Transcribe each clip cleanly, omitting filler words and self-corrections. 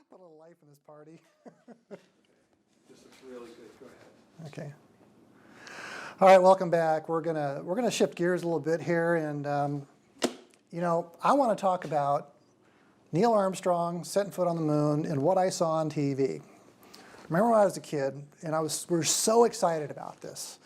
Put a little life in this party. This looks really good. Go ahead. Okay. All right, welcome back. We're gonna shift gears a little bit here, and you know, I want to talk about Neil Armstrong setting foot on the moon and what I saw on TV. Remember when I was a kid, and we were so excited about this.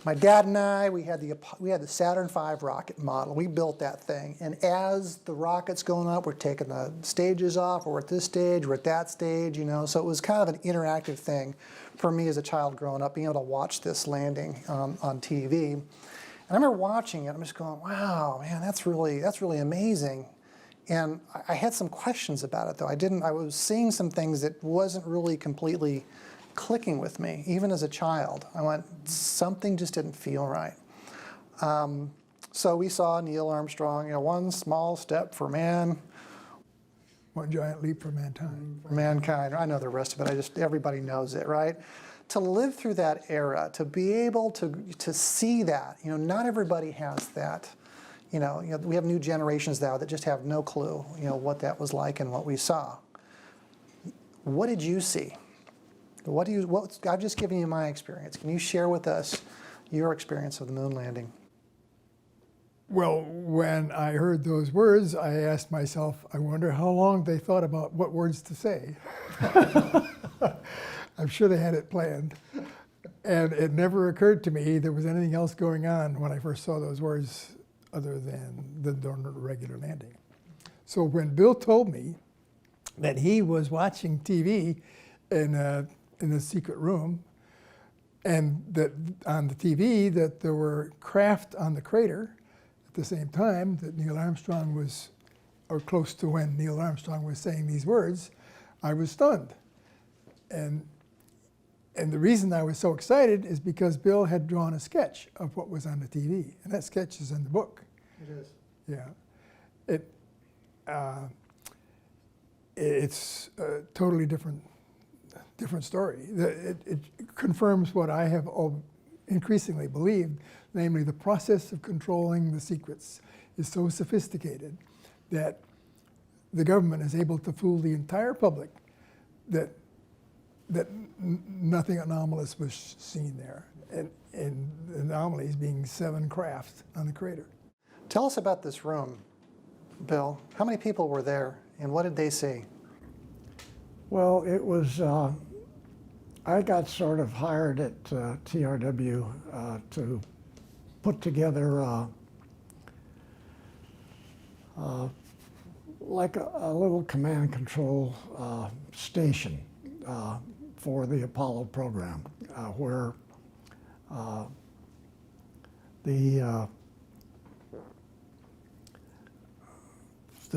My dad and I, we had the Saturn V rocket model. We built that thing, and as the rocket's going up, we're taking the stages off. We're at this stage, we're at that stage, you know. So it was kind of an interactive thing for me as a child growing up, being able to watch this landing on TV. And I remember watching it. I'm just going, "Wow, man, that's really amazing." And I had some questions about it, though. I was seeing some things that wasn't really completely clicking with me, even as a child. I went, something just didn't feel right. So we saw Neil Armstrong, you know, one small step for man. One giant leap for mankind. For mankind. I know the rest of it. Everybody knows it, right? To live through that era, to be able to see that, you know, not everybody has that. You know, we have new generations now that just have no clue, you know, what that was like and what we saw. What did you see? I've just given you my experience. Can you share with us your experience of the moon landing? Well, when I heard those words, I asked myself, I wonder how long they thought about what words to say. I'm sure they had it planned. And it never occurred to me there was anything else going on when I first saw those words other than the regular landing. So when Bill told me that he was watching TV in a secret room, and that on the TV that there were craft on the crater at the same time that Neil Armstrong was, or close to when Neil Armstrong was saying these words, I was stunned. And the reason I was so excited is because Bill had drawn a sketch of what was on the TV, and that sketch is in the book. It is. Yeah. It's a totally different story. It confirms what I have increasingly believed, namely the process of controlling the secrets is so sophisticated that the government is able to fool the entire public that nothing anomalous was seen there, and the anomalies being 7 craft on the crater. Tell us about this room, Bill. How many people were there, and what did they see? Well, it was, I got sort of hired at TRW to put together like a little command and control station for the Apollo program, where the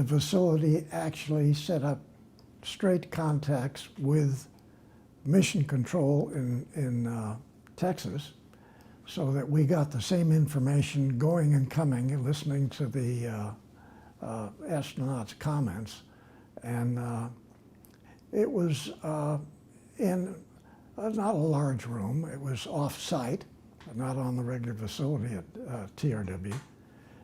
facility actually set up straight contacts with mission control in Texas, so that we got the same information going and coming and listening to the astronauts' comments. And it was in not a large room. It was off-site, not on the regular facility at TRW.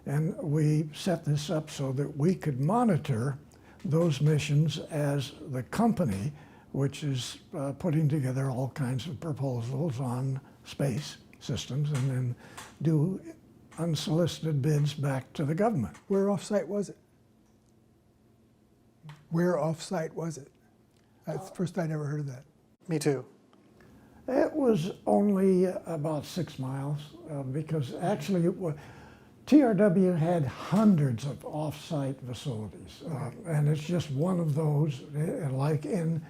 And we set this up so that we could monitor those missions as the company, which is putting together all kinds of proposals on space systems and then do unsolicited bids back to the government. Where off-site was it? Where off-site was it? That's the first I'd ever heard of that. Me too. It was only about 6 miles because actually TRW had hundreds of off-site facilities, and it's just one of those, like in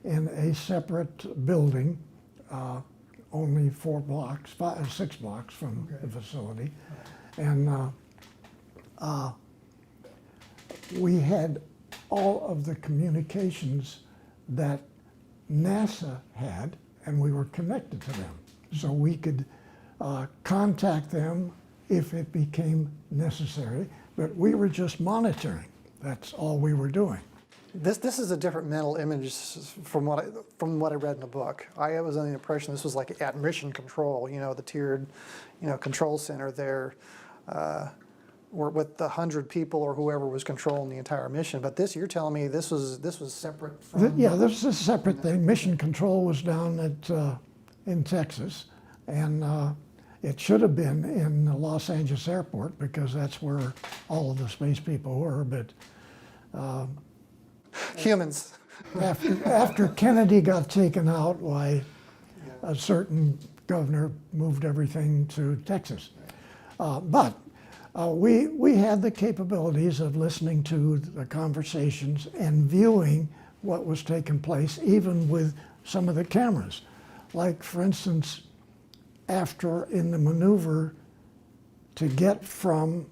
a separate building, only 6 blocks from the facility, and we had all of the communications that NASA had, and we were connected to them, so we could contact them if it became necessary, but we were just monitoring. That's all we were doing. This is a different mental image from what I read in the book. I was under the impression this was like at mission control, you know, the tiered, you know, control center there. or with the 100 people or whoever was controlling the entire mission. But this, you're telling me this was separate from. Yeah, this is a separate thing. Mission control was down at in Texas, and it should have been in the Los Angeles airport because that's where all of the space people were. But Humans. after Kennedy got taken out, why a certain governor moved everything to Texas. But we had the capabilities of listening to the conversations and viewing what was taking place, even with some of the cameras. Like, for instance, after in the maneuver to get from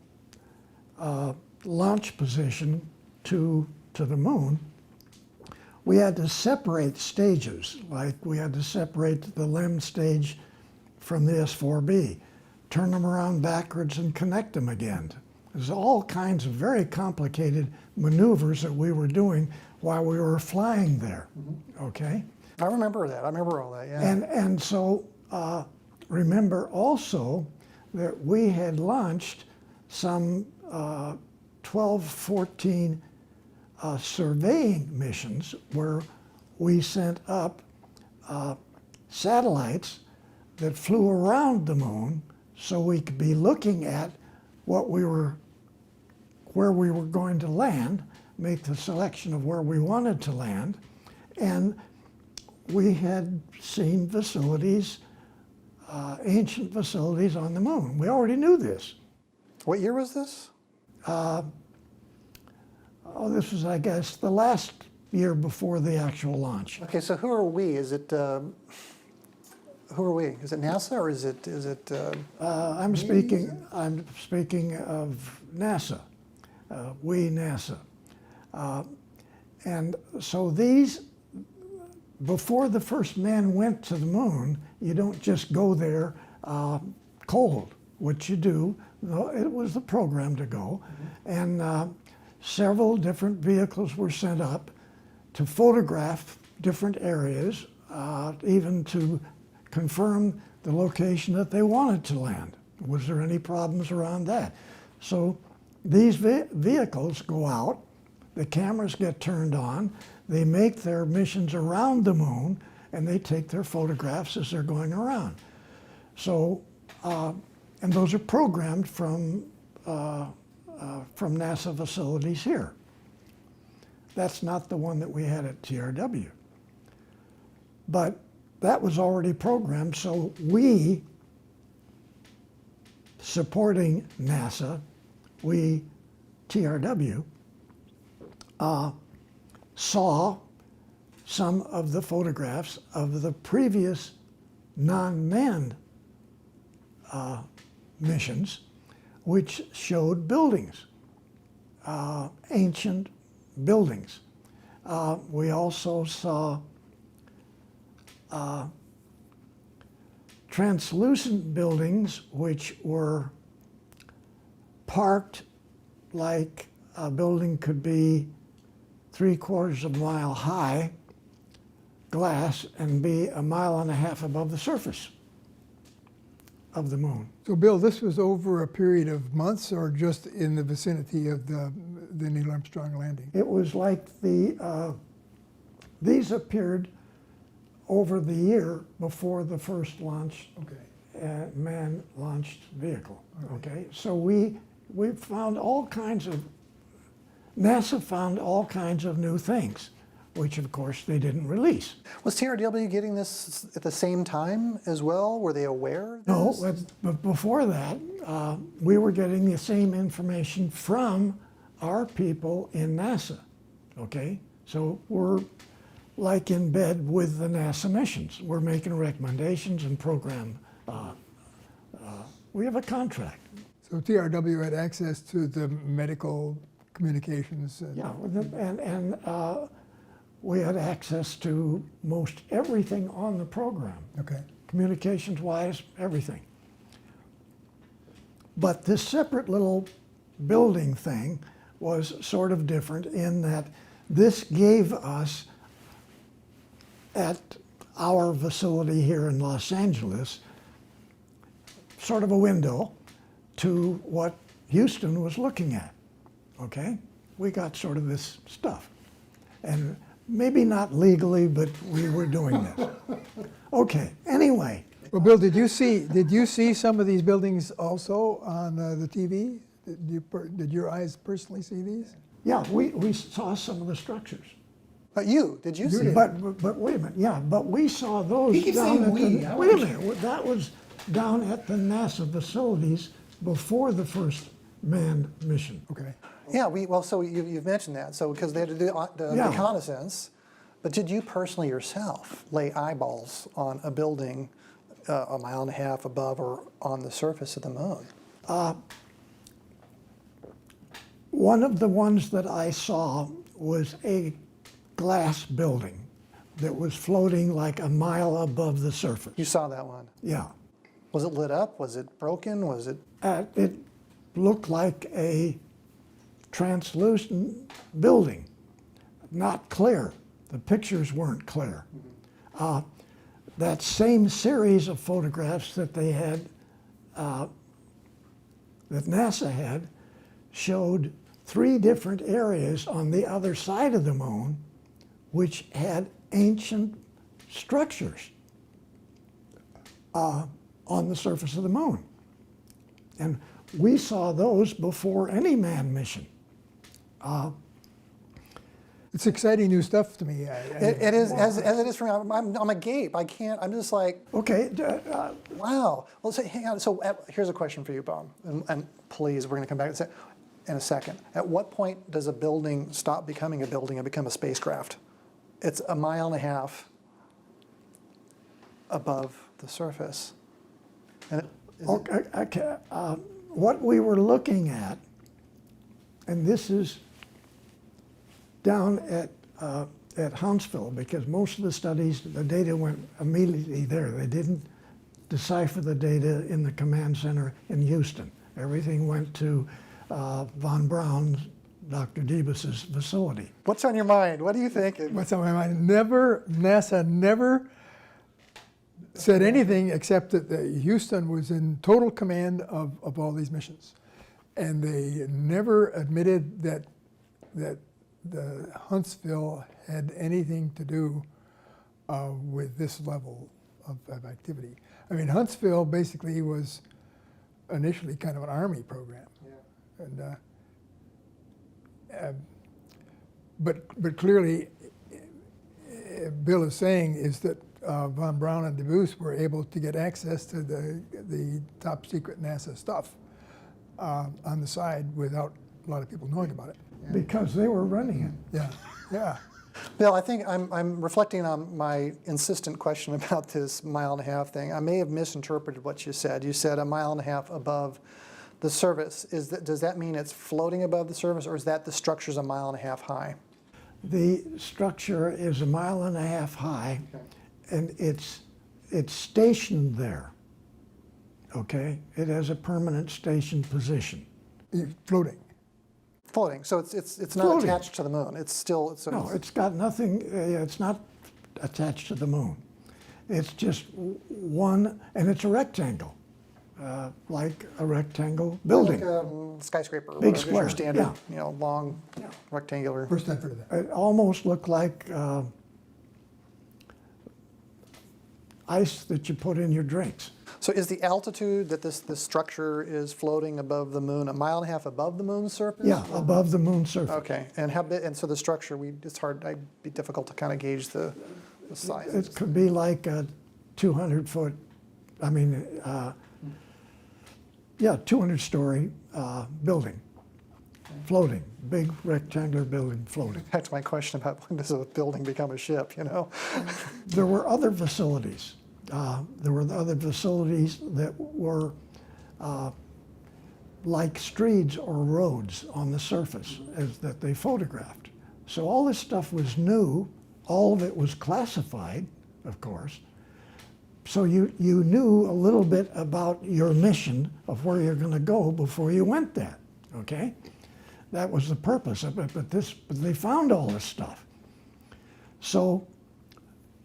launch position to the moon, we had to separate stages. Like, we had to separate the LEM stage from the S4B, turn them around backwards and connect them again. There's all kinds of very complicated maneuvers that we were doing while we were flying there, okay? I remember that. I remember all that, yeah. And so remember also that we had launched some 12, 14 surveying missions where we sent up satellites that flew around the moon so we could be looking at where we were going to land, make the selection of where we wanted to land, and we had seen facilities, ancient facilities on the moon. We already knew this. What year was this? This was, I guess, the last year before the actual launch. Okay, so who are we? Is it who are we? Is it NASA or is it? I'm speaking of NASA. We NASA, and so these. Before the first man went to the moon, you don't just go there cold. What you do, it was the program to go, and several different vehicles were sent up to photograph different areas, even to confirm the location that they wanted to land. Was there any problems around that? So these vehicles go out, the cameras get turned on, they make their missions around the moon, and they take their photographs as they're going around. So, and those are programmed from NASA facilities here. That's not the one that we had at TRW. But that was already programmed, so we, supporting NASA, we, TRW, saw some of the photographs of the previous non-manned missions, which showed buildings, ancient buildings. We also saw translucent buildings which were parked like a building could be 3/4 of a mile high, glass, and be 1.5 miles above the surface of the moon. So Bill, this was over a period of months or just in the vicinity of the Neil Armstrong landing? It was like these appeared over the year before the first launch, man-launched vehicle. Okay, so we found all kinds of, NASA found all kinds of new things, which of course they didn't release. Was TRW getting this at the same time as well? Were they aware of No, this? but before that, we were getting the same information from our people in NASA, okay? So we're like in bed with the NASA missions. We're making recommendations and program. We have a contract. So TRW had access to the medical communications? Yeah, and we had access to most everything on the program. Okay. Communications-wise, everything. But this separate little building thing was sort of different in that this gave us, at our facility here in Los Angeles, sort of a window to what Houston was looking at. Okay, we got sort of this stuff, and maybe not legally, but we were doing this. Okay. Anyway, Well, Bill, did you see some of these buildings also on the TV? Did your eyes personally see these? yeah, we saw some of the structures. But did you see it? But wait a minute, yeah, but we saw those He keeps down saying at we. the, wait a minute, that was down at the NASA facilities before the first manned mission. Okay. Yeah, so you've mentioned that, so because they had to do the Yeah. reconnaissance, but did you personally yourself lay eyeballs on a building a mile and a half above or on the surface of the moon? One of the ones that I saw was a glass building that was floating like a mile above the surface. You saw that one. Yeah. Was it lit up? Was it broken? Was it? It looked like a translucent building, not clear. The pictures weren't clear. That same series of photographs that they had, that NASA had, showed 3 different areas on the other side of the moon which had ancient structures on the surface of the moon. And we saw those before any manned mission. It's exciting new stuff to me. It is, as it is for me. I'm agape. I can't, I'm just like, Okay, wow. Well, so hang on. So here's a question for you, Bob. And please, we're going to come back to that in a second. At what point does a building stop becoming a building and become a spacecraft? It's a mile and a half above the surface. And okay, what we were looking at, and this is down at Huntsville, because most of the studies, the data went immediately there. They didn't decipher the data in the command center in Houston. Everything went to Von Braun's, Dr. Debus's facility. what's on your mind? What are you thinking? What's on my mind? NASA never said anything except that Houston was in total command of all these missions. And they never admitted that the Huntsville had anything to do with this level of activity. I mean, Huntsville basically was initially kind of an Army program. Yeah. And, but clearly, Bill is saying is that Von Braun and Debus were able to get access to the top secret NASA stuff on the side without a lot of people knowing about it. Because they were running it. Yeah, yeah. Bill, I think I'm reflecting on my insistent question about this mile and a half thing. I may have misinterpreted what you said. You said a mile and a half above the surface. Does that mean it's floating above the surface, or is that the structure's a mile and a half high? The structure is a mile and a half high, and it's stationed there. Okay, it has a permanent station position. Floating. Floating. So it's not Floating. attached to the moon. It's still No, it's got nothing. It's not attached to the moon. It's just one, and it's a rectangle, like a rectangle building. like a skyscraper. or Big whatever, square, your standard, yeah. long rectangular. First I've heard of that. It almost looked like ice that you put in your drinks. So is the altitude that this structure is floating above the moon a mile and a half above the moon's surface? Yeah, above the moon's surface. Okay, and how big? And so the structure, it's hard. It'd be difficult to kind of gauge the size. It could be like a 200-foot, I mean, 200-story building, floating, big rectangular building floating. Back to my question about when does a building become a ship? There were other facilities. There were other facilities that were like streets or roads on the surface that they photographed. So all this stuff was new. All of it was classified, of course. So you knew a little bit about your mission of where you're going to go before you went there, okay? That was the purpose of it, but they found all this stuff. So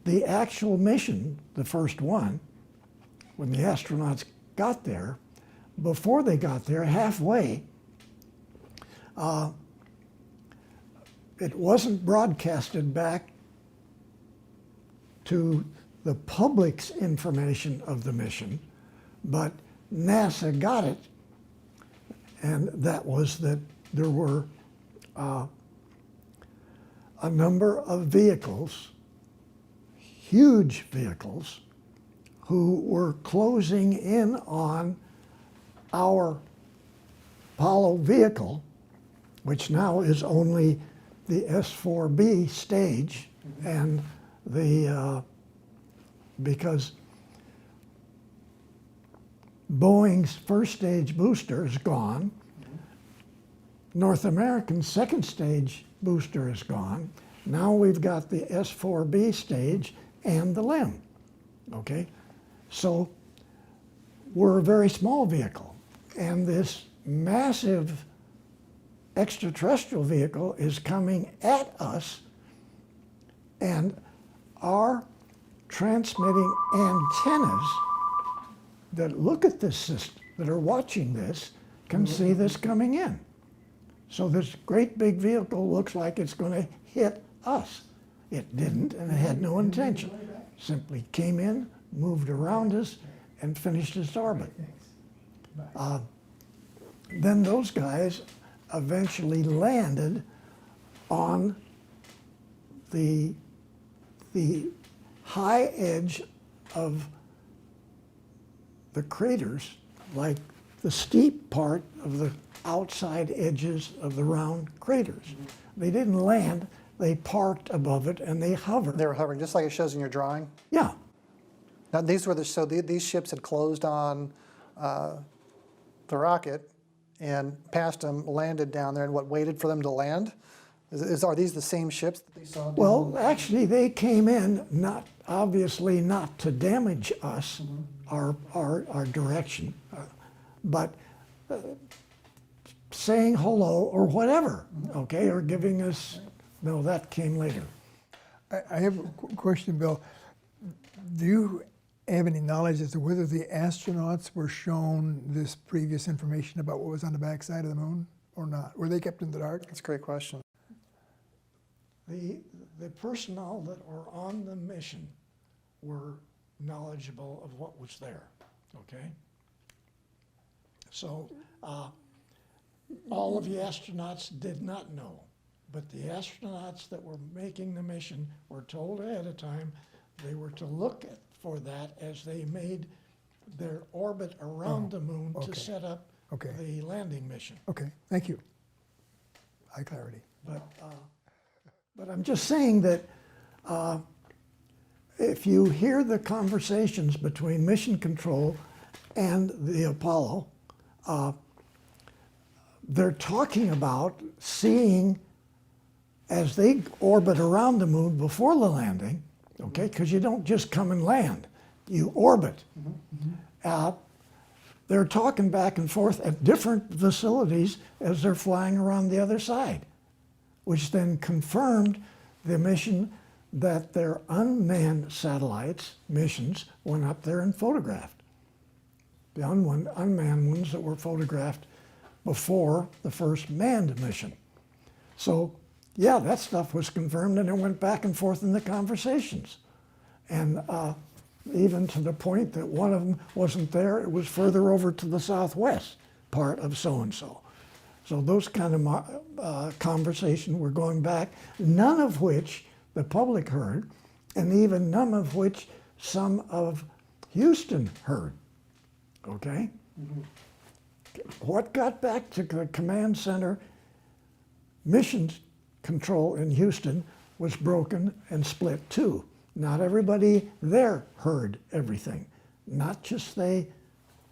the actual mission, the first one, when the astronauts got there, before they got there, halfway, It wasn't broadcasted back to the public's information of the mission, but NASA got it, and that was that there were a number of vehicles, huge vehicles, who were closing in on our Apollo vehicle, which now is only the S-4B stage, and the because Boeing's first stage booster is gone, North American's second stage booster is gone. Now we've got the S-4B stage and the LEM. Okay, so we're a very small vehicle, and this massive extraterrestrial vehicle is coming at us, and our transmitting antennas that look at this system, that are watching this, can see this coming in. So this great big vehicle looks like it's going to hit us. It didn't, and it had no intention. Simply came in, moved around us, and finished its orbit. Then those guys eventually landed on the high edge of the craters, like the steep part of the outside edges of the round craters. They didn't land, they parked above it and they hovered. They were hovering, just like it shows in your drawing. Yeah, Now, these were these ships had closed on the rocket and passed them, landed down there, and waited for them to land? Are these the same ships that they saw? well, actually they came in, obviously not to damage us, our direction, but saying hello or whatever, okay, or giving us, no, that came later. I have a question, Bill. Do you have any knowledge as to whether the astronauts were shown this previous information about what was on the backside of the moon or not? Were they kept in the dark? That's a great question. The personnel that were on the mission were knowledgeable of what was there, okay? So all of the astronauts did not know, but the astronauts that were making the mission were told ahead of time they were to look for that as they made their orbit around the moon to okay. set up Okay. the landing mission. Okay, thank you. High clarity. But I'm just saying that if you hear the conversations between Mission Control and the Apollo, they're talking about seeing as they orbit around the moon before the landing, okay, because you don't just come and land, you orbit. They're talking back and forth at different facilities as they're flying around the other side, which then confirmed the mission that their unmanned satellites missions went up there and photographed. The unmanned ones that were photographed before the first manned mission. So, yeah, that stuff was confirmed, and it went back and forth in the conversations. And even to the point that one of them wasn't there, it was further over to the southwest part of so-and-so. So those kind of conversations were going back, none of which the public heard, and even none of which some of Houston heard, okay? What got back to the command center, missions control in Houston was broken and split too. Not everybody there heard everything. Not just they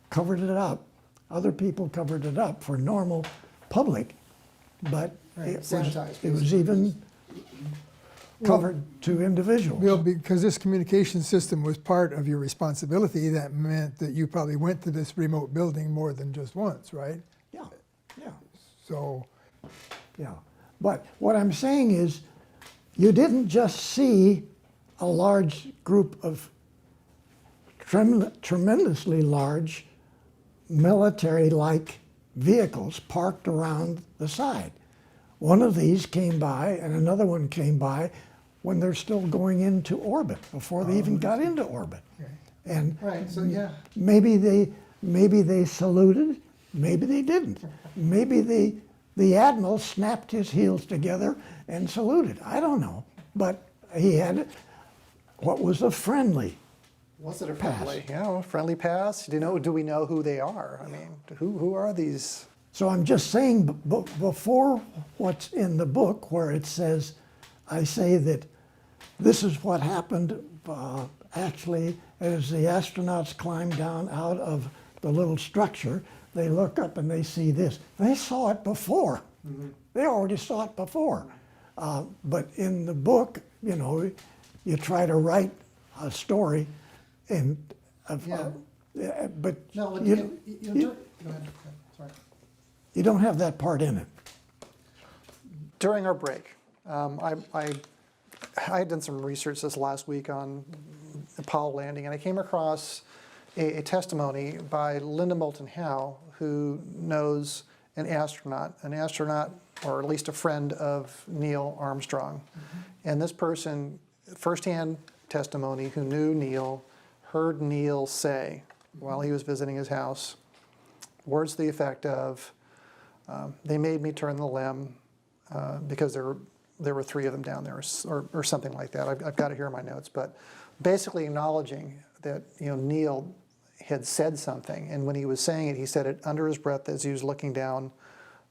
covered it up. Other people covered it up for normal public, but Sanitized, it was even covered to individuals. Bill, because this communication system was part of your responsibility, that meant that you probably went to this remote building more than just once, right? Yeah, yeah, So, yeah. But what I'm saying is, you didn't just see a large group of tremendously large military-like vehicles parked around the side. one of these came by and another one came by when they're still going into orbit, before they even got into orbit. And Right, so yeah. maybe they saluted, maybe they didn't. Maybe the admiral snapped his heels together and saluted. I don't know, but he had what was a friendly. Was it a Pass. friendly? Yeah, friendly pass. Do we know who they are? I mean, who are these? So I'm just saying, before what's in the book, where it says, I say that this is what happened actually as the astronauts climb down out of the little structure. They look up and they see this. They saw it before. Mm-hmm. They already saw it before. But in the book, you try to write a story, and but No, you go ahead. Sorry. you don't have that part in it. During our break, I had done some research this last week on Apollo landing, and I came across a testimony by Linda Moulton Howe, who knows an astronaut, or at least a friend of Neil Armstrong. Mm-hmm. And this person, firsthand testimony, who knew Neil, heard Neil say while he was visiting his house, words to the effect of, they made me turn the limb because there were three of them down there, or something like that. I've got it here in my notes, but basically acknowledging that Neil had said something, and when he was saying it, he said it under his breath as he was looking down,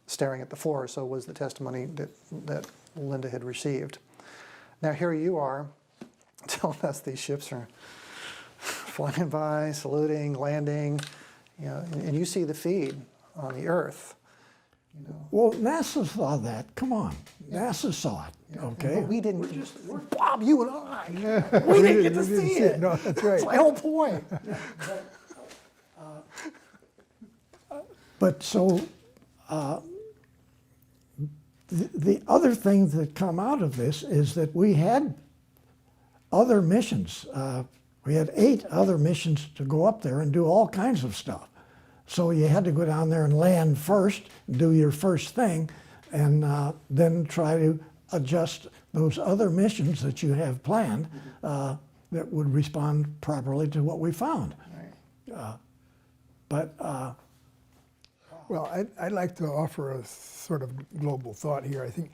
staring at the floor. So was the testimony that Linda had received. Now here you are, telling us these ships are flying by, saluting, landing, and you see the feed on the Earth. Well, NASA saw that. Come on, NASA saw it. Yeah. Okay. But we didn't. Bob, you and I. We didn't get to see it. No, that's right. That's my whole point. But so the other thing that come out of this is that we had other missions. We had 8 other missions to go up there and do all kinds of stuff. So you had to go down there and land first, do your first thing, and then try to adjust those other missions that you have planned that would respond properly to what we found. Well, I'd like to offer a sort of global thought here. I think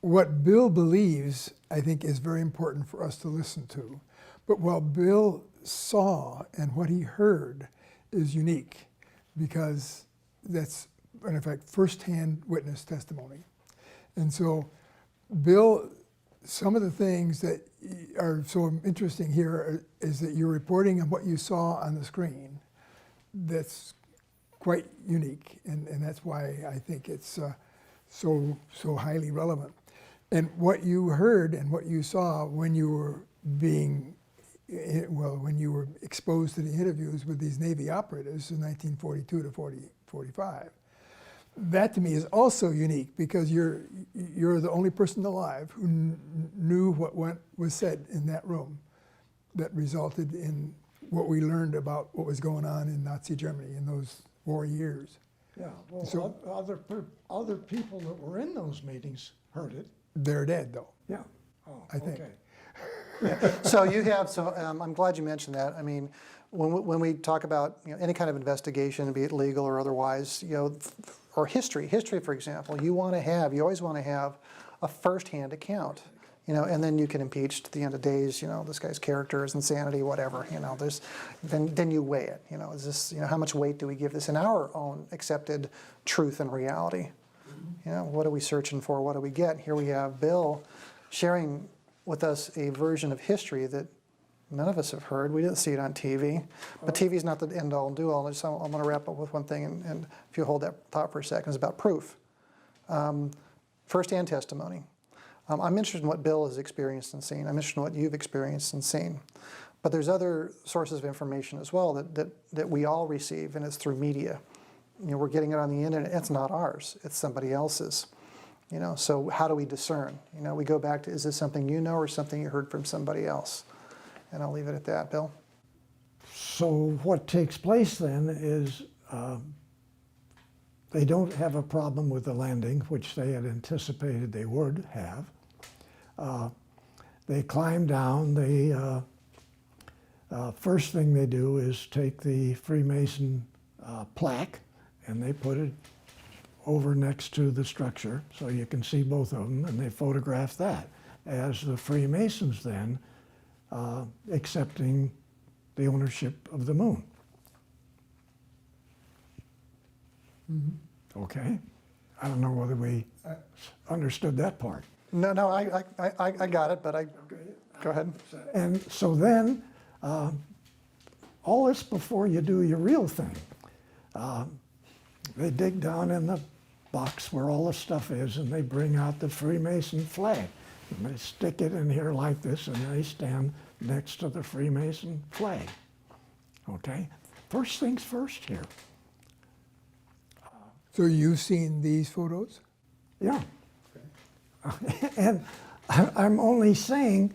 what Bill believes, I think, is very important for us to listen to. But what Bill saw and what he heard is unique, because that's, in effect, firsthand witness testimony. And so, Bill, some of the things that are so interesting here is that you're reporting on what you saw on the screen. That's quite unique, and that's why I think it's so highly relevant. And what you heard and what you saw when you were when you were exposed to the interviews with these Navy operatives in 1942 to 45, that to me is also unique, because you're the only person alive who knew what was said in that room that resulted in what we learned about what was going on in Nazi Germany in those war years. Yeah, well, So- other people that were in those meetings heard it. They're dead, though. Yeah. Oh, I think. okay. So you have, I'm glad you mentioned that. I mean, when we talk about any kind of investigation, be it legal or otherwise, or history, for example, you always want to have a first-hand account, and then you can impeach to the end of days, this guy's character, his insanity, whatever, then you weigh it, is this, how much weight do we give this in our own accepted truth and reality? What are we searching for? What do we get? Here we have Bill sharing with us a version of history that none of us have heard. We didn't see it on TV, but TV is not the end-all and do-all. I'm going to wrap up with one thing, and if you hold that thought for a second, it's about proof. First-hand testimony. I'm interested in what Bill has experienced and seen. I'm interested in what you've experienced and seen. But there's other sources of information as well that we all receive, and it's through media. We're getting it on the internet. It's not ours. It's somebody else's. So how do we discern? We go back to, is this something you know or something you heard from somebody else? And I'll leave it at that, Bill. So what takes place then is they don't have a problem with the landing, which they had anticipated they would have. They climb down. They first thing they do is take the Freemason plaque and they put it over next to the structure so you can see both of them, and they photograph that as the Freemasons then accepting the ownership of the moon. Okay? I don't know whether we understood that part. No, no, I got it, but go ahead. And so then, all this before you do your real thing. They dig down in the box where all the stuff is, and they bring out the Freemason flag. And they stick it in here like this, and they stand next to the Freemason flag. Okay? First things first here. So you've seen these photos? Yeah. And I'm only saying,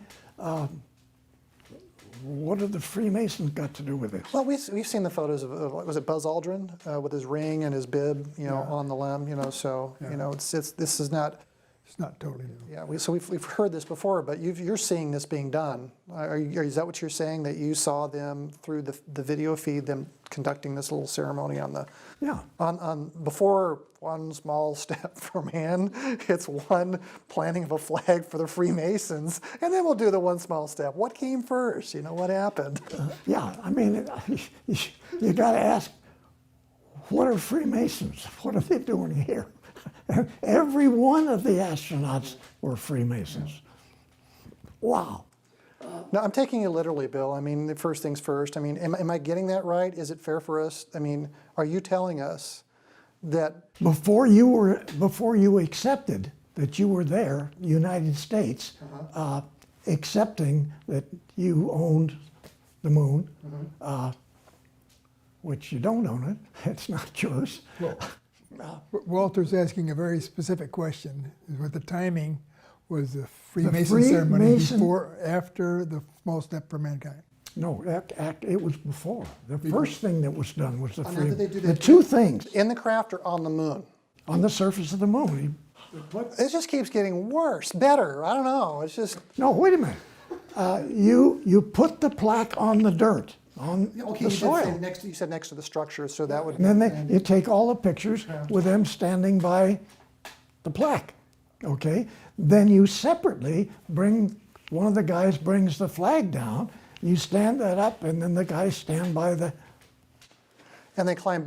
what have the Freemasons got to do with this? Well, we've seen the photos of was it Buzz Aldrin with his ring and his bib, on the limb, so this is not. It's not totally new. Yeah, we've heard this before, but you're seeing this being done. Is that what you're saying, that you saw them through the video feed, them conducting this little ceremony on the before one small step for man, it's one planting of a flag for the Freemasons, and then we'll do the one small step. What came first? What happened? Yeah, I mean, you got to ask, what are Freemasons? What are they doing here? Every one of the astronauts were Freemasons. Wow. No, I'm taking you literally, Bill. I mean, the first things first. I mean, am I getting that right? Is it fair for us? I mean, are you telling us that before you accepted that you were there, United States, accepting that you owned the moon, which you don't own it, it's not yours. Walter's asking a very specific question. What the timing was the Freemason ceremony before, after the small step for mankind? No, it was before. The first thing that was done was the now, did they do the that two things in the craft or on the moon? on the surface of the moon. It just keeps getting worse, better. I don't know. It's just No, wait a minute. You put the plaque on the dirt, on the soil. You said next to the structure, so that would. And then you take all the pictures with them standing by the plaque, okay? Then you separately one of the guys brings the flag down, you stand that up, and then the guys stand by the and they climb back